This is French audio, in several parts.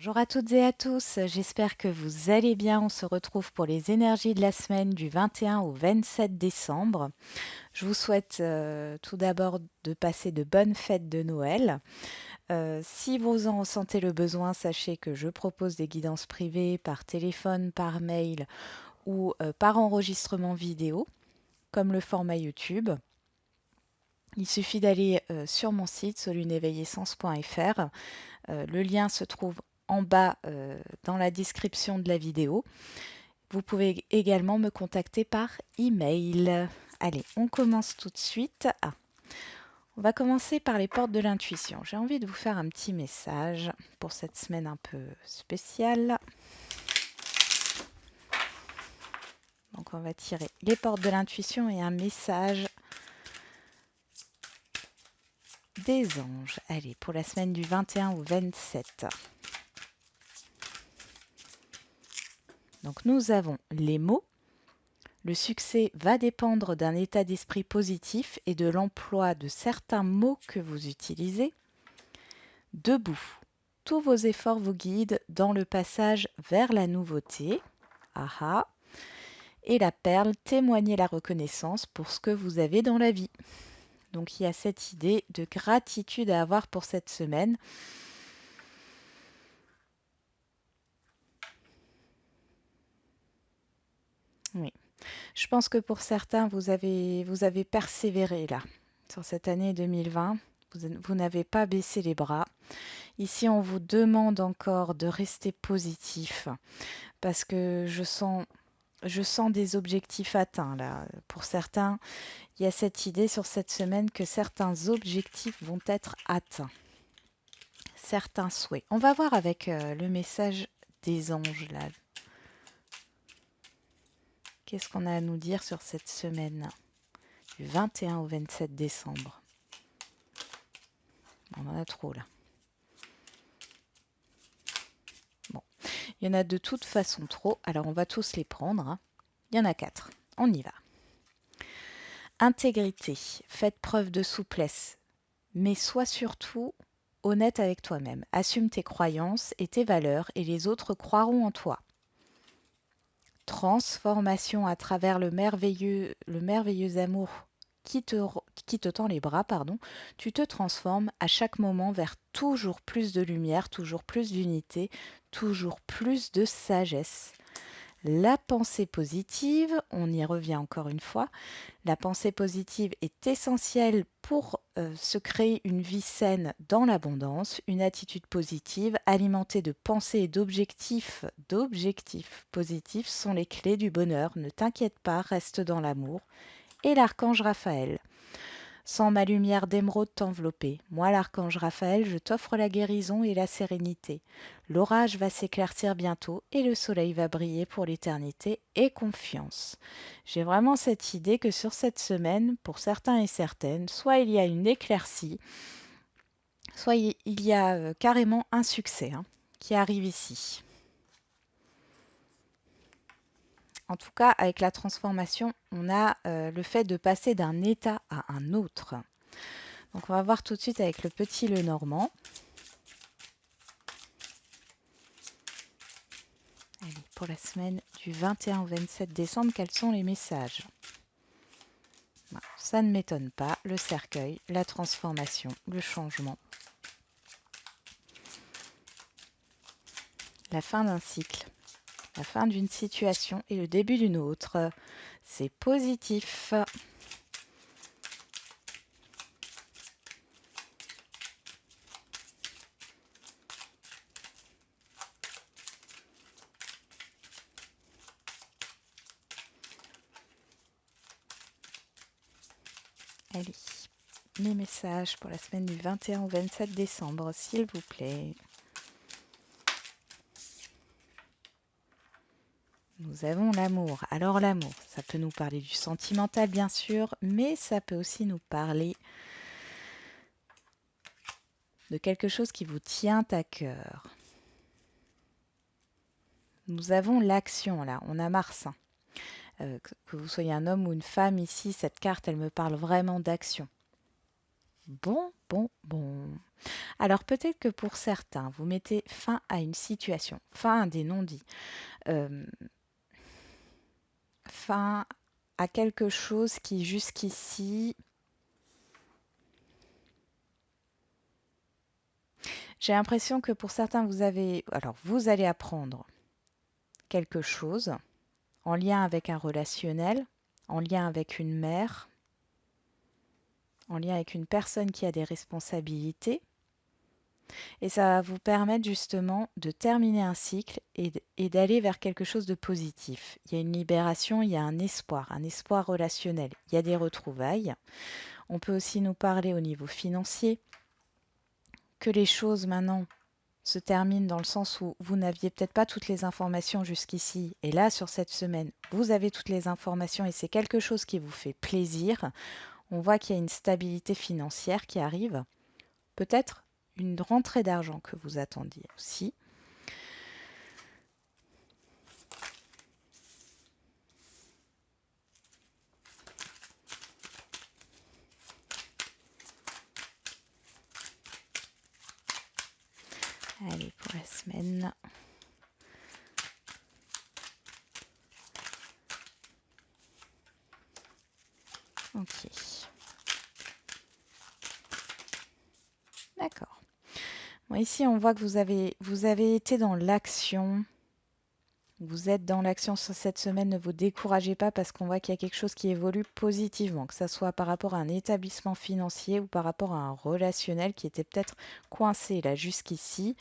Bonjour à toutes et à tous, j'espère que vous allez bien. On se retrouve pour les énergies de la semaine du 21 au 27 décembre. Je vous souhaite tout d'abord de passer de bonnes fêtes de Noël. Si vous en ressentez le besoin, sachez que je propose des guidances privées par téléphone, par mail ou par enregistrement vidéo, comme le format YouTube. Il suffit d'aller sur mon site soluneéveillessence.fr. Le lien se trouve en bas dans la description de la vidéo. Vous pouvez également me contacter par email. Allez, on commence tout de suite. On va commencer par les portes de l'intuition. J'ai envie de vous faire un petit message pour cette semaine un peu spéciale. Donc on va tirer les portes de l'intuition et un message des anges. Allez, pour la semaine du 21 au 27. Donc nous avons les mots. Le succès va dépendre d'un état d'esprit positif et de l'emploi de certains mots que vous utilisez. Debout. Tous vos efforts vous guident dans le passage vers la nouveauté. Aha. Et la perle, témoignez la reconnaissance pour ce que vous avez dans la vie. Donc il y a cette idée de gratitude à avoir pour cette semaine. Oui. Je pense que pour certains, vous avez persévéré là, sur cette année 2020. Vous n'avez pas baissé les bras. Ici, on vous demande encore de rester positif parce que je sens des objectifs atteints là. Pour certains, il y a cette idée sur cette semaine que certains objectifs vont être atteints, certains souhaits. On va voir avec le message des anges là. Qu'est-ce qu'on a à nous dire sur cette semaine du 21 au 27 décembre? On en a trop là. Bon, il y en a de toute façon trop, alors on va tous les prendre, hein. Il y en a 4. On y va. Intégrité. Faites preuve de souplesse, mais sois surtout honnête avec toi-même. Assume tes croyances et tes valeurs et les autres croiront en toi. Transformation à travers le merveilleux amour qui te tend les bras, pardon. Tu te transformes à chaque moment vers toujours plus de lumière, toujours plus d'unité, toujours plus de sagesse. La pensée positive, on y revient encore une fois, la pensée positive est essentielle pour se créer une vie saine dans l'abondance, une attitude positive alimentée de pensées et d'objectifs positifs sont les clés du bonheur. Ne t'inquiète pas, reste dans l'amour. Et l'archange Raphaël. Sans ma lumière d'émeraude t'envelopper, moi l'archange Raphaël, je t'offre la guérison et la sérénité. L'orage va s'éclaircir bientôt et le soleil va briller pour l'éternité et confiance. J'ai vraiment cette idée que sur cette semaine, pour certains et certaines, soit il y a une éclaircie, soit il y a carrément un succès qui arrive ici. En tout cas, avec la transformation, on a le fait de passer d'un état à un autre. Donc on va voir tout de suite avec le petit Lenormand. Allez, pour la semaine du 21 au 27 décembre, quels sont les messages? Ça ne m'étonne pas, le cercueil, la transformation, le changement, la fin d'un cycle, la fin d'une situation et le début d'une autre. C'est positif. Allez, mes messages pour la semaine du 21 au 27 décembre, s'il vous plaît. Nous avons l'amour. Alors l'amour, ça peut nous parler du sentimental bien sûr, mais ça peut aussi nous parler de quelque chose qui vous tient à cœur. Nous avons l'action là, on a Mars. Que vous soyez un homme ou une femme ici, cette carte, elle me parle vraiment d'action. Bon. Alors peut-être que pour certains, vous mettez fin à une situation, fin à des non-dits, euh, fin à quelque chose qui jusqu'ici, j'ai l'impression que pour certains, vous allez apprendre quelque chose en lien avec un relationnel, en lien avec une mère, en lien avec une personne qui a des responsabilités. Et ça va vous permettre justement de terminer un cycle et d'aller vers quelque chose de positif. Il y a une libération, il y a un espoir relationnel, il y a des retrouvailles. On peut aussi nous parler au niveau financier, que les choses maintenant se terminent dans le sens où vous n'aviez peut-être pas toutes les informations jusqu'ici. Et là, sur cette semaine, vous avez toutes les informations et c'est quelque chose qui vous fait plaisir. On voit qu'il y a une stabilité financière qui arrive. Peut-être une rentrée d'argent que vous attendiez aussi. Allez, pour la semaine. Ok. D'accord. Bon, ici, on voit que vous avez été dans l'action. Vous êtes dans l'action sur cette semaine. Ne vous découragez pas parce qu'on voit qu'il y a quelque chose qui évolue positivement, que ce soit par rapport à un établissement financier ou par rapport à un relationnel qui était peut-être coincé là jusqu'ici.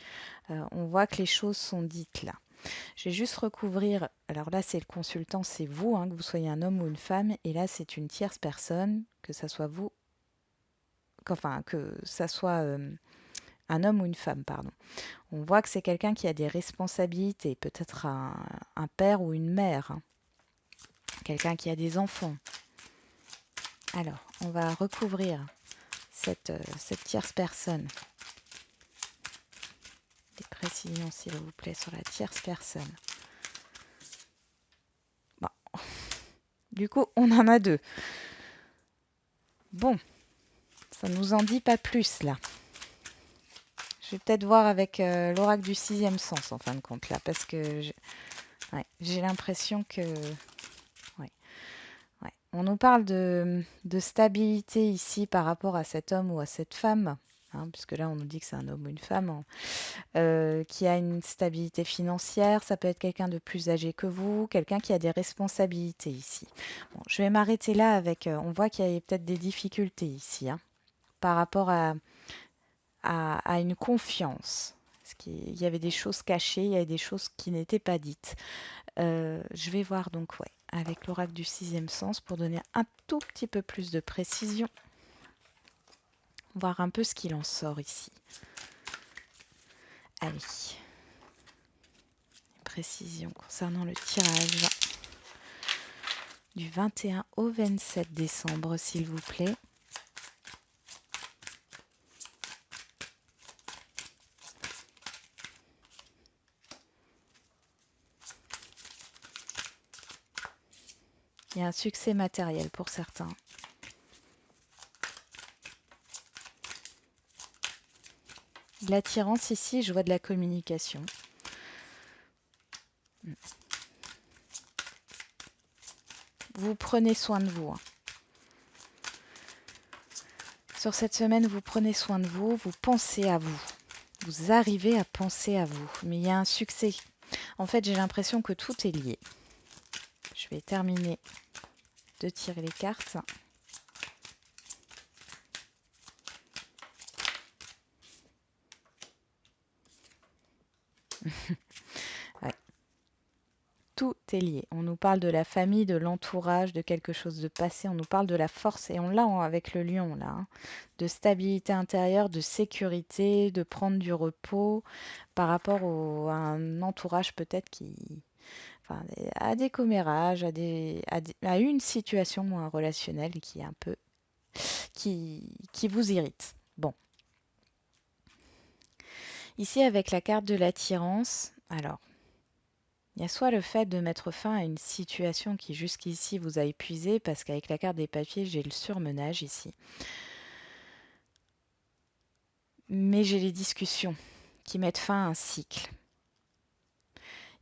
On voit que les choses sont dites là. Je vais juste recouvrir, alors là c'est le consultant, c'est vous, hein, que vous soyez un homme ou une femme, et là c'est une tierce personne, que ça soit vous, enfin que ça soit un homme ou une femme, pardon. On voit que c'est quelqu'un qui a des responsabilités, peut-être un père ou une mère, hein, quelqu'un qui a des enfants. Alors, on va recouvrir cette tierce personne. Des précisions, s'il vous plaît, sur la tierce personne. Bon. Du coup, on en a deux. Bon, ça ne nous en dit pas plus là. Je vais peut-être voir avec l'oracle du sixième sens en fin de compte là, parce que j'ai l'impression que... Ouais, ouais. On nous parle de stabilité ici par rapport à cet homme ou à cette femme, hein, puisque là on nous dit que c'est un homme ou une femme, hein, qui a une stabilité financière. Ça peut être quelqu'un de plus âgé que vous, quelqu'un qui a des responsabilités ici. Bon, je vais m'arrêter là avec... on voit qu'il y a peut-être des difficultés ici, hein, par rapport à une confiance. Parce qu'il y avait des choses cachées, il y avait des choses qui n'étaient pas dites. Je vais voir donc ouais, avec l'oracle du sixième sens pour donner un tout petit peu plus de précision. Voir un peu ce qu'il en sort ici. Allez. Précision concernant le tirage du 21 au 27 décembre, s'il vous plaît. Il y a un succès matériel pour certains. L'attirance ici, je vois de la communication. Vous prenez soin de vous. Hein. Sur cette semaine, vous prenez soin de vous, vous pensez à vous. Vous arrivez à penser à vous. Mais il y a un succès. En fait, j'ai l'impression que tout est lié. Je vais terminer de tirer les cartes. Ouais. Tout est lié. On nous parle de la famille, de l'entourage, de quelque chose de passé. On nous parle de la force et on l'a avec le lion là. Hein, de stabilité intérieure, de sécurité, de prendre du repos par rapport à un entourage peut-être qui, enfin, à des commérages, à une situation ou un relationnel qui est un peu qui vous irrite. Bon, ici avec la carte de l'attirance, alors il y a soit le fait de mettre fin à une situation qui jusqu'ici vous a épuisé, parce qu'avec la carte des papiers, j'ai le surmenage ici. mais j'ai les discussions qui mettent fin à un cycle.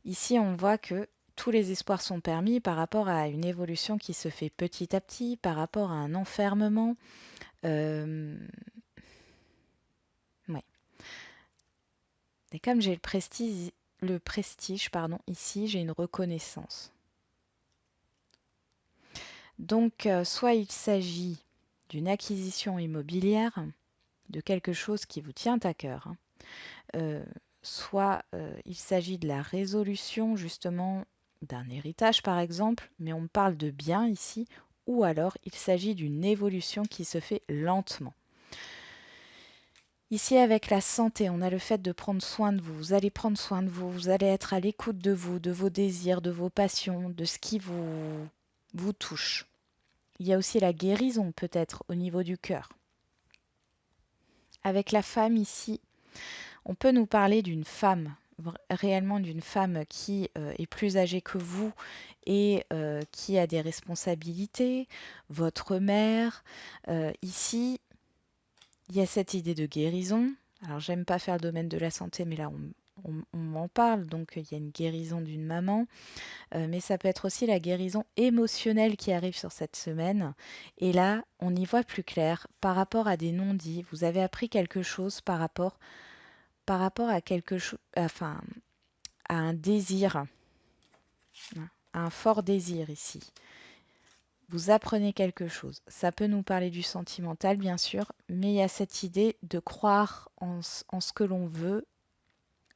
Ici, on voit que tous les espoirs sont permis par rapport à une évolution qui se fait petit à petit, par rapport à un enfermement. Ouais. Et comme j'ai le prestige, pardon, ici, j'ai une reconnaissance. Donc, soit il s'agit d'une acquisition immobilière, de quelque chose qui vous tient à cœur, hein. Soit il s'agit de la résolution justement d'un héritage par exemple, mais on parle de biens ici, ou alors il s'agit d'une évolution qui se fait lentement. Ici avec la santé, on a le fait de prendre soin de vous, vous allez prendre soin de vous, vous allez être à l'écoute de vous, de vos désirs, de vos passions, de ce qui vous touche. Il y a aussi la guérison peut-être au niveau du cœur. Avec la femme ici, on peut nous parler d'une femme, réellement d'une femme qui est plus âgée que vous et qui a des responsabilités, votre mère. Ici, il y a cette idée de guérison. Alors, j'aime pas faire le domaine de la santé, mais là, on m'en parle. Donc, il y a une guérison d'une maman. Mais ça peut être aussi la guérison émotionnelle qui arrive sur cette semaine. Et là, on y voit plus clair par rapport à des non-dits. Vous avez appris quelque chose par rapport à quelque chose, enfin, à un désir, hein, à un fort désir ici. Vous apprenez quelque chose. Ça peut nous parler du sentimental, bien sûr, mais il y a cette idée de croire en ce que l'on veut,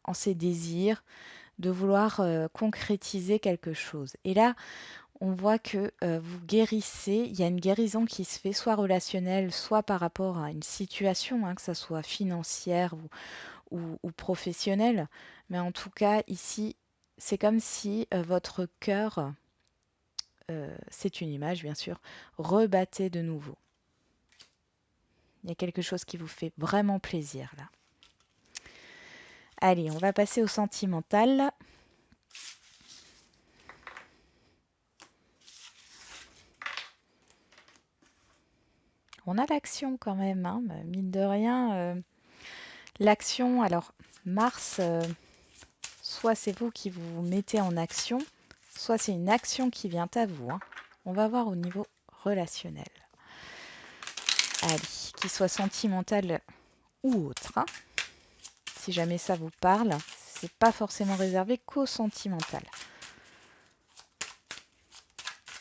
en ses désirs, de vouloir concrétiser quelque chose. Et là, on voit que vous guérissez, il y a une guérison qui se fait soit relationnelle, soit par rapport à une situation, hein, que ce soit financière ou professionnelle. Mais en tout cas, ici, c'est comme si votre cœur, c'est une image bien sûr, rebattait de nouveau. Il y a quelque chose qui vous fait vraiment plaisir là. Allez, on va passer au sentimental. On a l'action quand même, hein, mine de rien. L'action, alors Mars, soit c'est vous qui vous mettez en action, soit c'est une action qui vient à vous, hein. On va voir au niveau relationnel. Allez, qu'il soit sentimental ou autre, hein. Si jamais ça vous parle, c'est pas forcément réservé qu'au sentimental.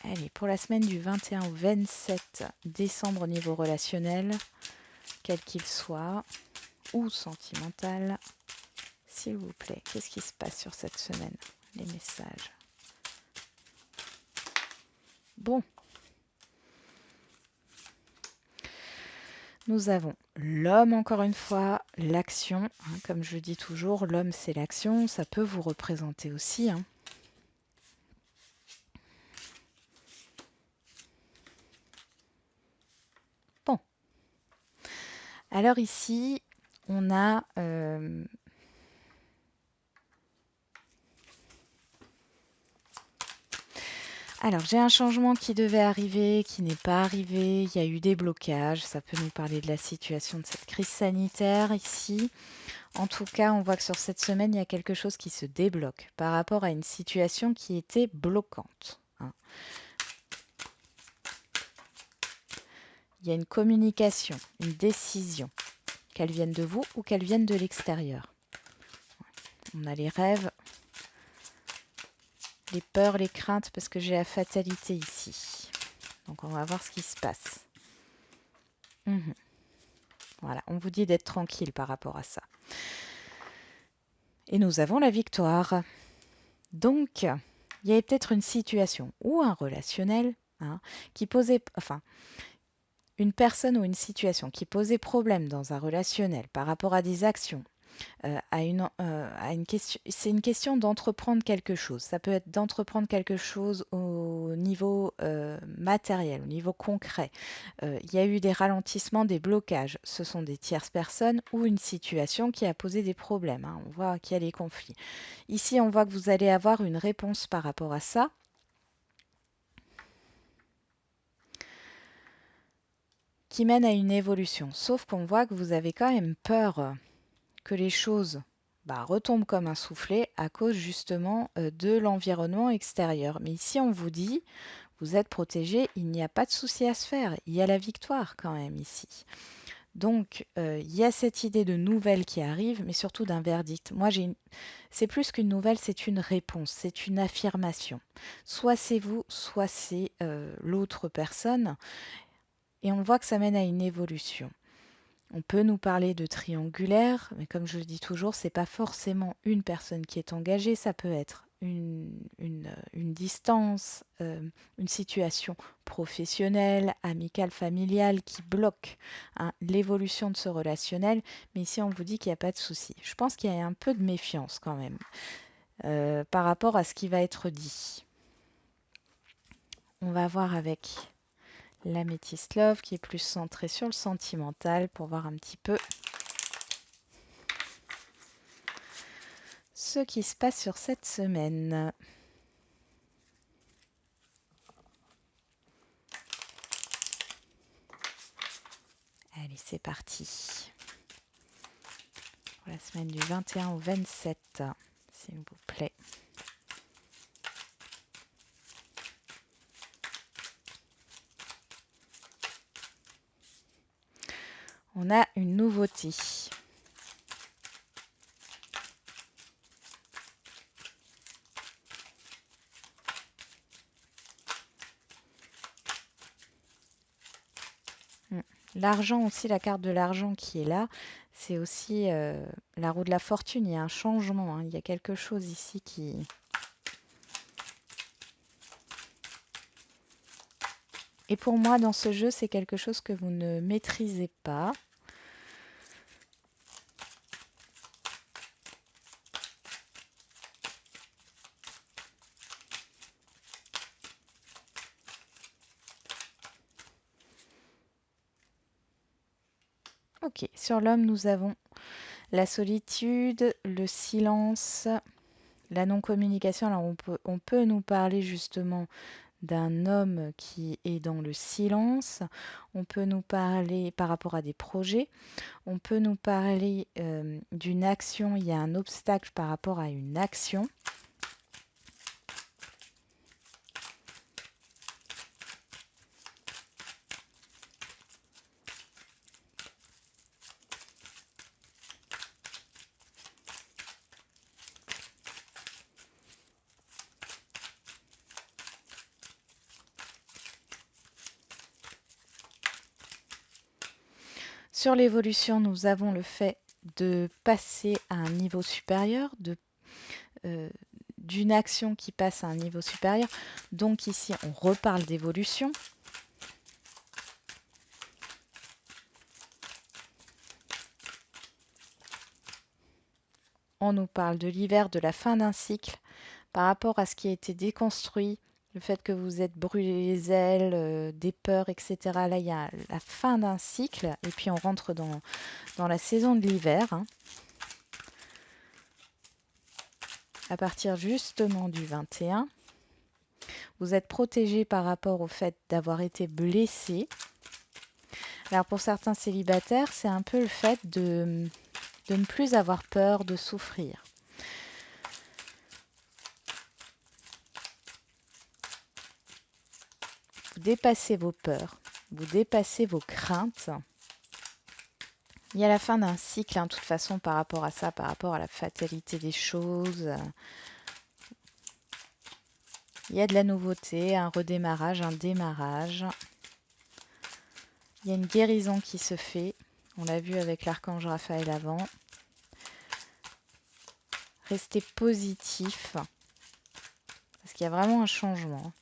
Allez, pour la semaine du 21 au 27 décembre au niveau relationnel, quel qu'il soit, ou sentimental, s'il vous plaît, qu'est-ce qui se passe sur cette semaine? Les messages. Bon. Nous avons l'homme, encore une fois, l'action, hein, comme je dis toujours, l'homme c'est l'action, ça peut vous représenter aussi, hein. Bon. Alors ici, on a alors, j'ai un changement qui devait arriver, qui n'est pas arrivé. Il y a eu des blocages. Ça peut nous parler de la situation de cette crise sanitaire ici. En tout cas, on voit que sur cette semaine, il y a quelque chose qui se débloque par rapport à une situation qui était bloquante, hein. Il y a une communication, une décision, qu'elle vienne de vous ou qu'elle vienne de l'extérieur. On a les rêves, les peurs, les craintes, parce que j'ai la fatalité ici. Donc, on va voir ce qui se passe. Voilà, on vous dit d'être tranquille par rapport à ça. Et nous avons la victoire. Donc, il y avait peut-être une situation ou un relationnel, hein, qui posait, enfin, une personne ou une situation qui posait problème dans un relationnel par rapport à des actions, à une question. C'est une question d'entreprendre quelque chose. Ça peut être d'entreprendre quelque chose au niveau matériel, au niveau concret. Il y a eu des ralentissements, des blocages. Ce sont des tierces personnes ou une situation qui a posé des problèmes, hein. On voit qu'il y a des conflits. Ici, on voit que vous allez avoir une réponse par rapport à ça. qui mène à une évolution. Sauf qu'on voit que vous avez quand même peur que les choses retombent comme un soufflet à cause justement de l'environnement extérieur. Mais ici, on vous dit, vous êtes protégé, il n'y a pas de souci à se faire. Il y a la victoire quand même ici. Donc, il y a cette idée de nouvelle qui arrive, mais surtout d'un verdict. Moi, c'est plus qu'une nouvelle, c'est une réponse, c'est une affirmation. Soit c'est vous, soit c'est l'autre personne. Et on voit que ça mène à une évolution. On peut nous parler de triangulaire, mais comme je le dis toujours, c'est pas forcément une personne qui est engagée, ça peut être une distance, une situation professionnelle, amicale, familiale qui bloque l'évolution de ce relationnel. Mais ici, on vous dit qu'il n'y a pas de souci. Je pense qu'il y a un peu de méfiance quand même par rapport à ce qui va être dit. On va voir avec l'améthyste love qui est plus centré sur le sentimental pour voir un petit peu ce qui se passe sur cette semaine. Allez, c'est parti. Pour la semaine du 21 au 27, s'il vous plaît. On a une nouveauté. L'argent aussi, la carte de l'argent qui est là, c'est aussi la roue de la fortune. Il y a un changement, hein. Il y a quelque chose ici qui... Et pour moi, dans ce jeu, c'est quelque chose que vous ne maîtrisez pas. Ok, sur l'homme, nous avons la solitude, le silence, la non-communication. Alors, on peut nous parler justement d'un homme qui est dans le silence. On peut nous parler par rapport à des projets. On peut nous parler d'une action. Il y a un obstacle par rapport à une action. Sur l'évolution, nous avons le fait de passer à un niveau supérieur, d'une action qui passe à un niveau supérieur. Donc ici, on reparle d'évolution. On nous parle de l'hiver, de la fin d'un cycle par rapport à ce qui a été déconstruit, le fait que vous êtes brûlé les ailes, des peurs, etc. Là, il y a la fin d'un cycle et puis on rentre dans la saison de l'hiver. Hein. À partir justement du 21, vous êtes protégé par rapport au fait d'avoir été blessé. Alors pour certains célibataires, c'est un peu le fait de ne plus avoir peur de souffrir. Vous dépassez vos peurs, vous dépassez vos craintes. Il y a la fin d'un cycle, de toute façon, par rapport à ça, par rapport à la fatalité des choses. Il y a de la nouveauté, un redémarrage, un démarrage. Il y a une guérison qui se fait. On l'a vu avec l'archange Raphaël avant. Restez positif, parce qu'il y a vraiment un changement.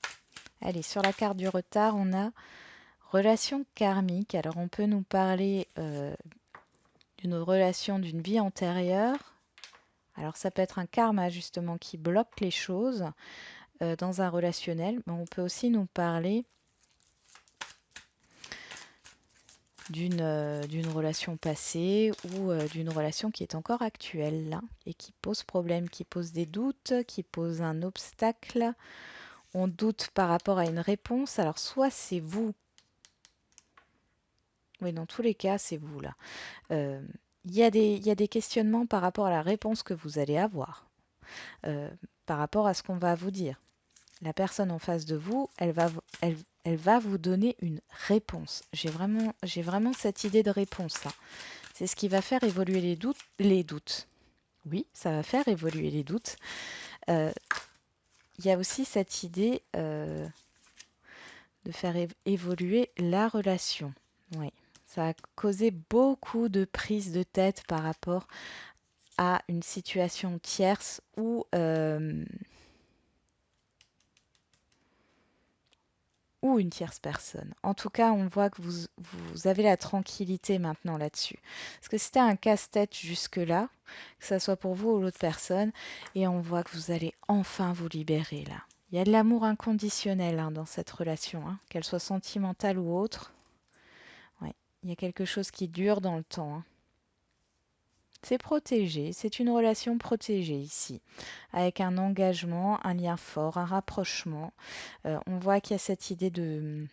Allez, sur la carte du retard, on a relation karmique. Alors, on peut nous parler d'une relation d'une vie antérieure. Alors, ça peut être un karma, justement, qui bloque les choses dans un relationnel. Mais on peut aussi nous parler d'une relation passée ou d'une relation qui est encore actuelle là, et qui pose problème, qui pose des doutes, qui pose un obstacle. On doute par rapport à une réponse. Alors soit c'est vous Oui, dans tous les cas, c'est vous là. Euh, il y a des questionnements par rapport à la réponse que vous allez avoir, euh, par rapport à ce qu'on va vous dire. La personne en face de vous, elle va vous donner une réponse. J'ai vraiment cette idée de réponse là. C'est ce qui va faire évoluer les doutes. Oui, ça va faire évoluer les doutes. Euh, Il y a aussi cette idée de faire évoluer la relation. Oui, ça a causé beaucoup de prises de tête par rapport à une situation tierce ou une tierce personne. En tout cas, on voit que vous avez la tranquillité maintenant là-dessus. Parce que c'était un casse-tête jusque-là, que ce soit pour vous ou l'autre personne, et on voit que vous allez enfin vous libérer là. Il y a de l'amour inconditionnel hein, dans cette relation, hein, qu'elle soit sentimentale ou autre. Ouais. Il y a quelque chose qui dure dans le temps, hein. C'est protégé, c'est une relation protégée ici, avec un engagement, un lien fort, un rapprochement. On voit qu'il y a cette idée de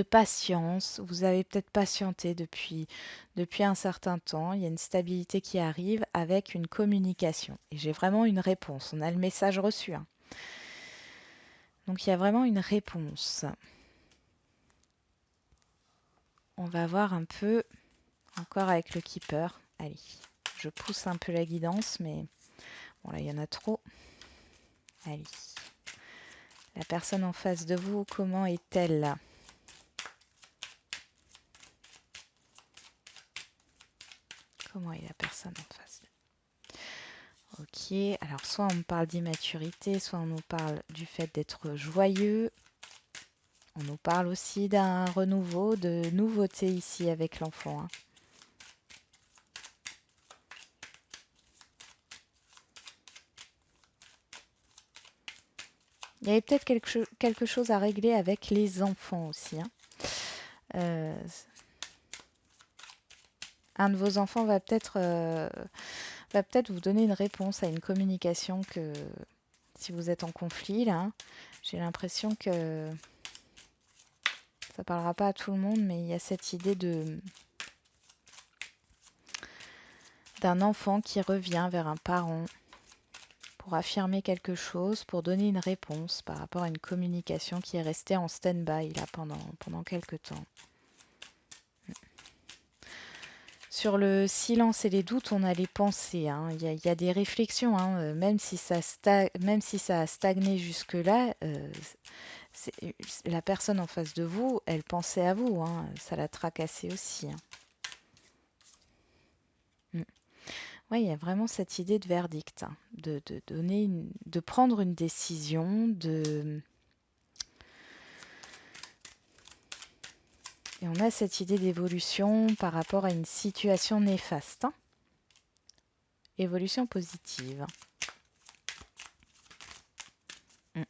patience. Vous avez peut-être patienté depuis un certain temps. Il y a une stabilité qui arrive avec une communication. Et j'ai vraiment une réponse. On a le message reçu, hein. Donc il y a vraiment une réponse. On va voir un peu encore avec le keeper. Allez, je pousse un peu la guidance, mais bon là il y en a trop. Allez. La personne en face de vous, comment est-elle là? Comment est la personne en face? Ok, alors soit on me parle d'immaturité, soit on nous parle du fait d'être joyeux. On nous parle aussi d'un renouveau, de nouveauté ici avec l'enfant, hein. Il y avait peut-être quelque chose à régler avec les enfants aussi, hein. Euh, un de vos enfants va peut-être vous donner une réponse à une communication que si vous êtes en conflit là, hein, j'ai l'impression que ça parlera pas à tout le monde, mais il y a cette idée d'un enfant qui revient vers un parent pour affirmer quelque chose, pour donner une réponse par rapport à une communication qui est restée en stand-by là pendant quelques temps. Sur le silence et les doutes, on a les pensées, hein. Il y a des réflexions, hein, même si ça a stagné jusque-là, la personne en face de vous, elle pensait à vous, hein, ça l'a tracassé aussi, hein. Mm. Oui, il y a vraiment cette idée de verdict, hein, de prendre une décision, et on a cette idée d'évolution par rapport à une situation néfaste, hein. Évolution positive. Mm.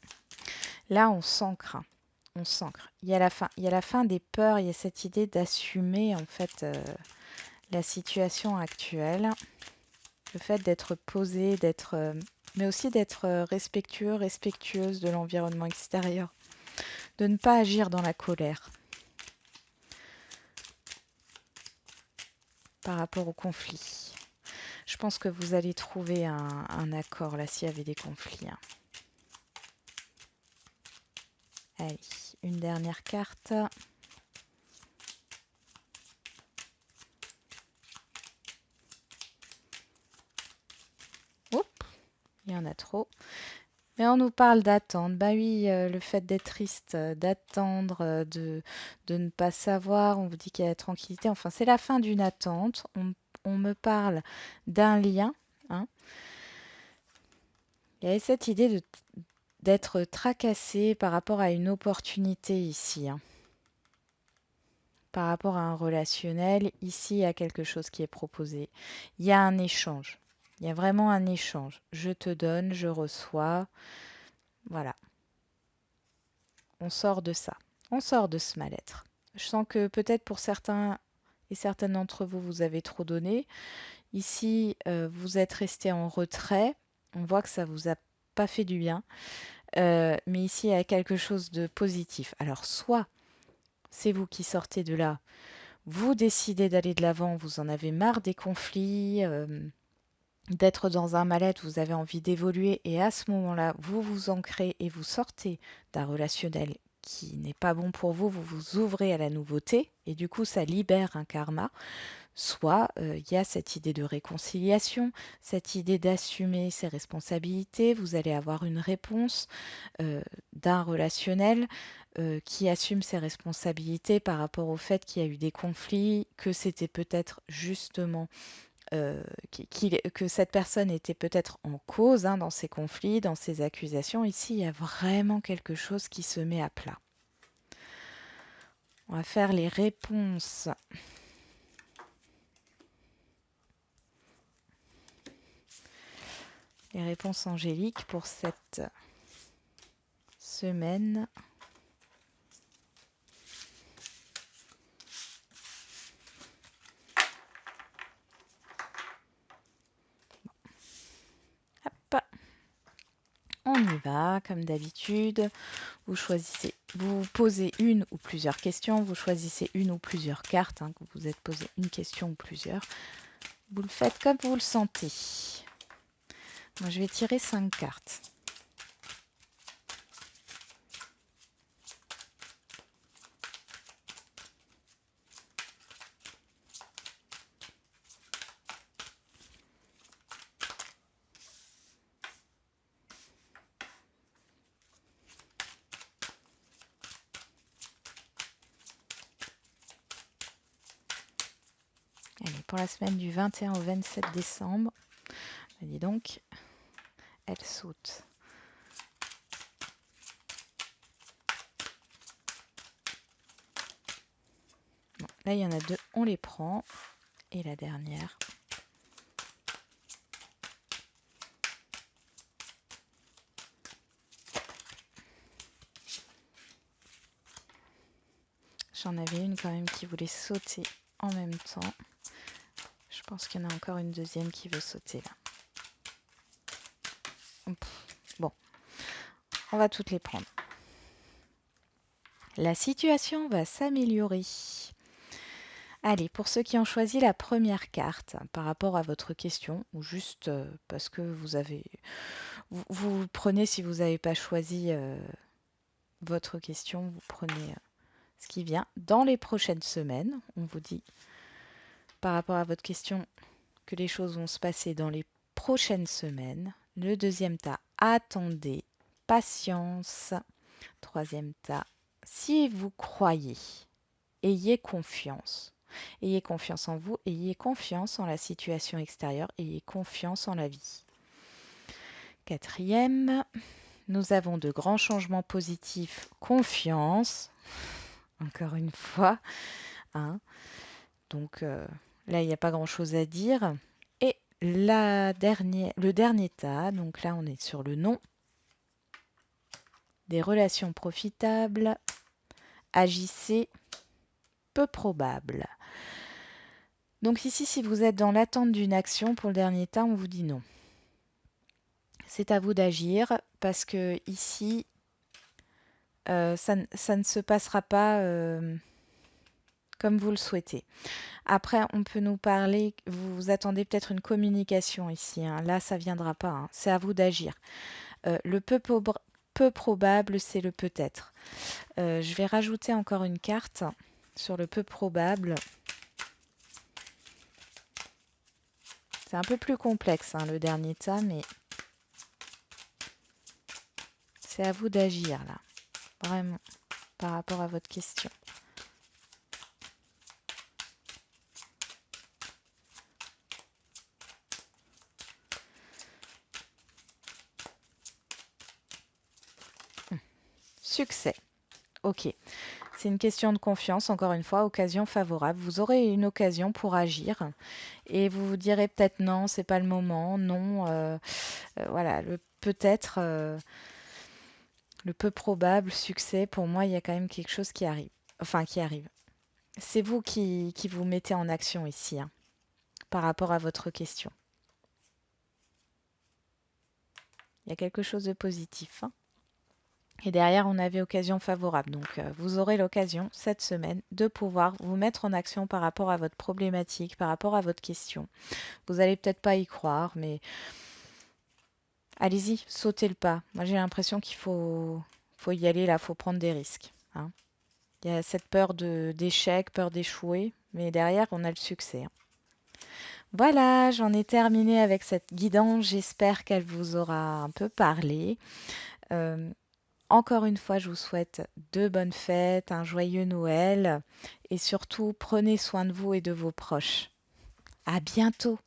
Là, on s'ancre, hein. On s'ancre. Il y a la fin des peurs, il y a cette idée d'assumer en fait la situation actuelle, le fait d'être posé, mais aussi d'être respectueux, respectueuse de l'environnement extérieur, de ne pas agir dans la colère par rapport au conflit. Je pense que vous allez trouver un accord là s'il y avait des conflits, hein. Allez, une dernière carte. Oups, il y en a trop. Mais on nous parle d'attendre. Bah oui, le fait d'être triste, d'attendre, de ne pas savoir, on vous dit qu'il y a la tranquillité. Enfin, c'est la fin d'une attente. On me parle d'un lien, hein. Il y avait cette idée d'être tracassé par rapport à une opportunité ici, hein. Par rapport à un relationnel, ici, il y a quelque chose qui est proposé. Il y a un échange. Il y a vraiment un échange. Je te donne, je reçois. Voilà. On sort de ça. On sort de ce mal-être. Je sens que peut-être pour certains et certaines d'entre vous, vous avez trop donné. Ici, vous êtes resté en retrait. On voit que ça vous a pas fait du bien. Mais ici, il y a quelque chose de positif. Alors, soit c'est vous qui sortez de là vous décidez d'aller de l'avant, vous en avez marre des conflits, d'être dans un mal-être, vous avez envie d'évoluer et à ce moment-là, vous vous ancrez et vous sortez d'un relationnel qui n'est pas bon pour vous, vous vous ouvrez à la nouveauté et du coup ça libère un karma. Soit il y a cette idée de réconciliation, cette idée d'assumer ses responsabilités, vous allez avoir une réponse d'un relationnel qui assume ses responsabilités par rapport au fait qu'il y a eu des conflits, que c'était peut-être justement que cette personne était peut-être en cause dans ces conflits, dans ces accusations. Ici, il y a vraiment quelque chose qui se met à plat. On va faire les réponses. Les réponses angéliques pour cette semaine. Hop, on y va comme d'habitude. Vous choisissez, vous posez une ou plusieurs questions, vous choisissez une ou plusieurs cartes, que vous vous êtes posé une question ou plusieurs. Vous le faites comme vous le sentez. Moi, je vais tirer 5 cartes. Allez, pour la semaine du 21 au 27 décembre, dis donc, elle saute. Bon, là, il y en a deux, on les prend. Et la dernière. J'en avais une quand même qui voulait sauter en même temps. Je pense qu'il y en a encore une deuxième qui veut sauter là. Bon, on va toutes les prendre. La situation va s'améliorer. Allez, pour ceux qui ont choisi la première carte par rapport à votre question, ou juste parce que vous avez... Vous prenez, si vous n'avez pas choisi votre question, vous prenez ce qui vient. Dans les prochaines semaines, on vous dit, par rapport à votre question, que les choses vont se passer dans les prochaines semaines. Le deuxième tas, attendez, patience. Troisième tas, si vous croyez, ayez confiance. Ayez confiance en vous, ayez confiance en la situation extérieure, ayez confiance en la vie. Quatrième, nous avons de grands changements positifs, confiance. Encore une fois. Donc là, il n'y a pas grand-chose à dire. Et le dernier tas, donc là, on est sur le non. Des relations profitables, agissez, peu probable. Donc ici, si vous êtes dans l'attente d'une action, pour le dernier tas, on vous dit non. C'est à vous d'agir parce que ici, ça ne se passera pas comme vous le souhaitez. Après, on peut nous parler, vous attendez peut-être une communication ici. Là, ça ne viendra pas. C'est à vous d'agir. Le peu probable, c'est le peut-être. Je vais rajouter encore une carte sur le peu probable. C'est un peu plus complexe, le dernier tas, mais c'est à vous d'agir là, vraiment, par rapport à votre question. Succès. Ok. C'est une question de confiance, encore une fois, occasion favorable. Vous aurez une occasion pour agir et vous vous direz peut-être non, c'est pas le moment, non. Voilà, le peut-être, le peu probable succès, pour moi, il y a quand même quelque chose qui arrive. Enfin, qui arrive. C'est vous qui vous mettez en action ici, par rapport à votre question. Il y a quelque chose de positif. Et derrière, on avait occasion favorable. Donc, vous aurez l'occasion cette semaine de pouvoir vous mettre en action par rapport à votre problématique, par rapport à votre question. Vous n'allez peut-être pas y croire, mais allez-y, sautez le pas. Moi, j'ai l'impression faut y aller là, faut prendre des risques, hein. Il y a cette peur d'échec, peur d'échouer, mais derrière, on a le succès, hein. Voilà, j'en ai terminé avec cette guidance. J'espère qu'elle vous aura un peu parlé. Euh, Encore une fois, je vous souhaite de bonnes fêtes, un joyeux Noël et surtout prenez soin de vous et de vos proches. À bientôt!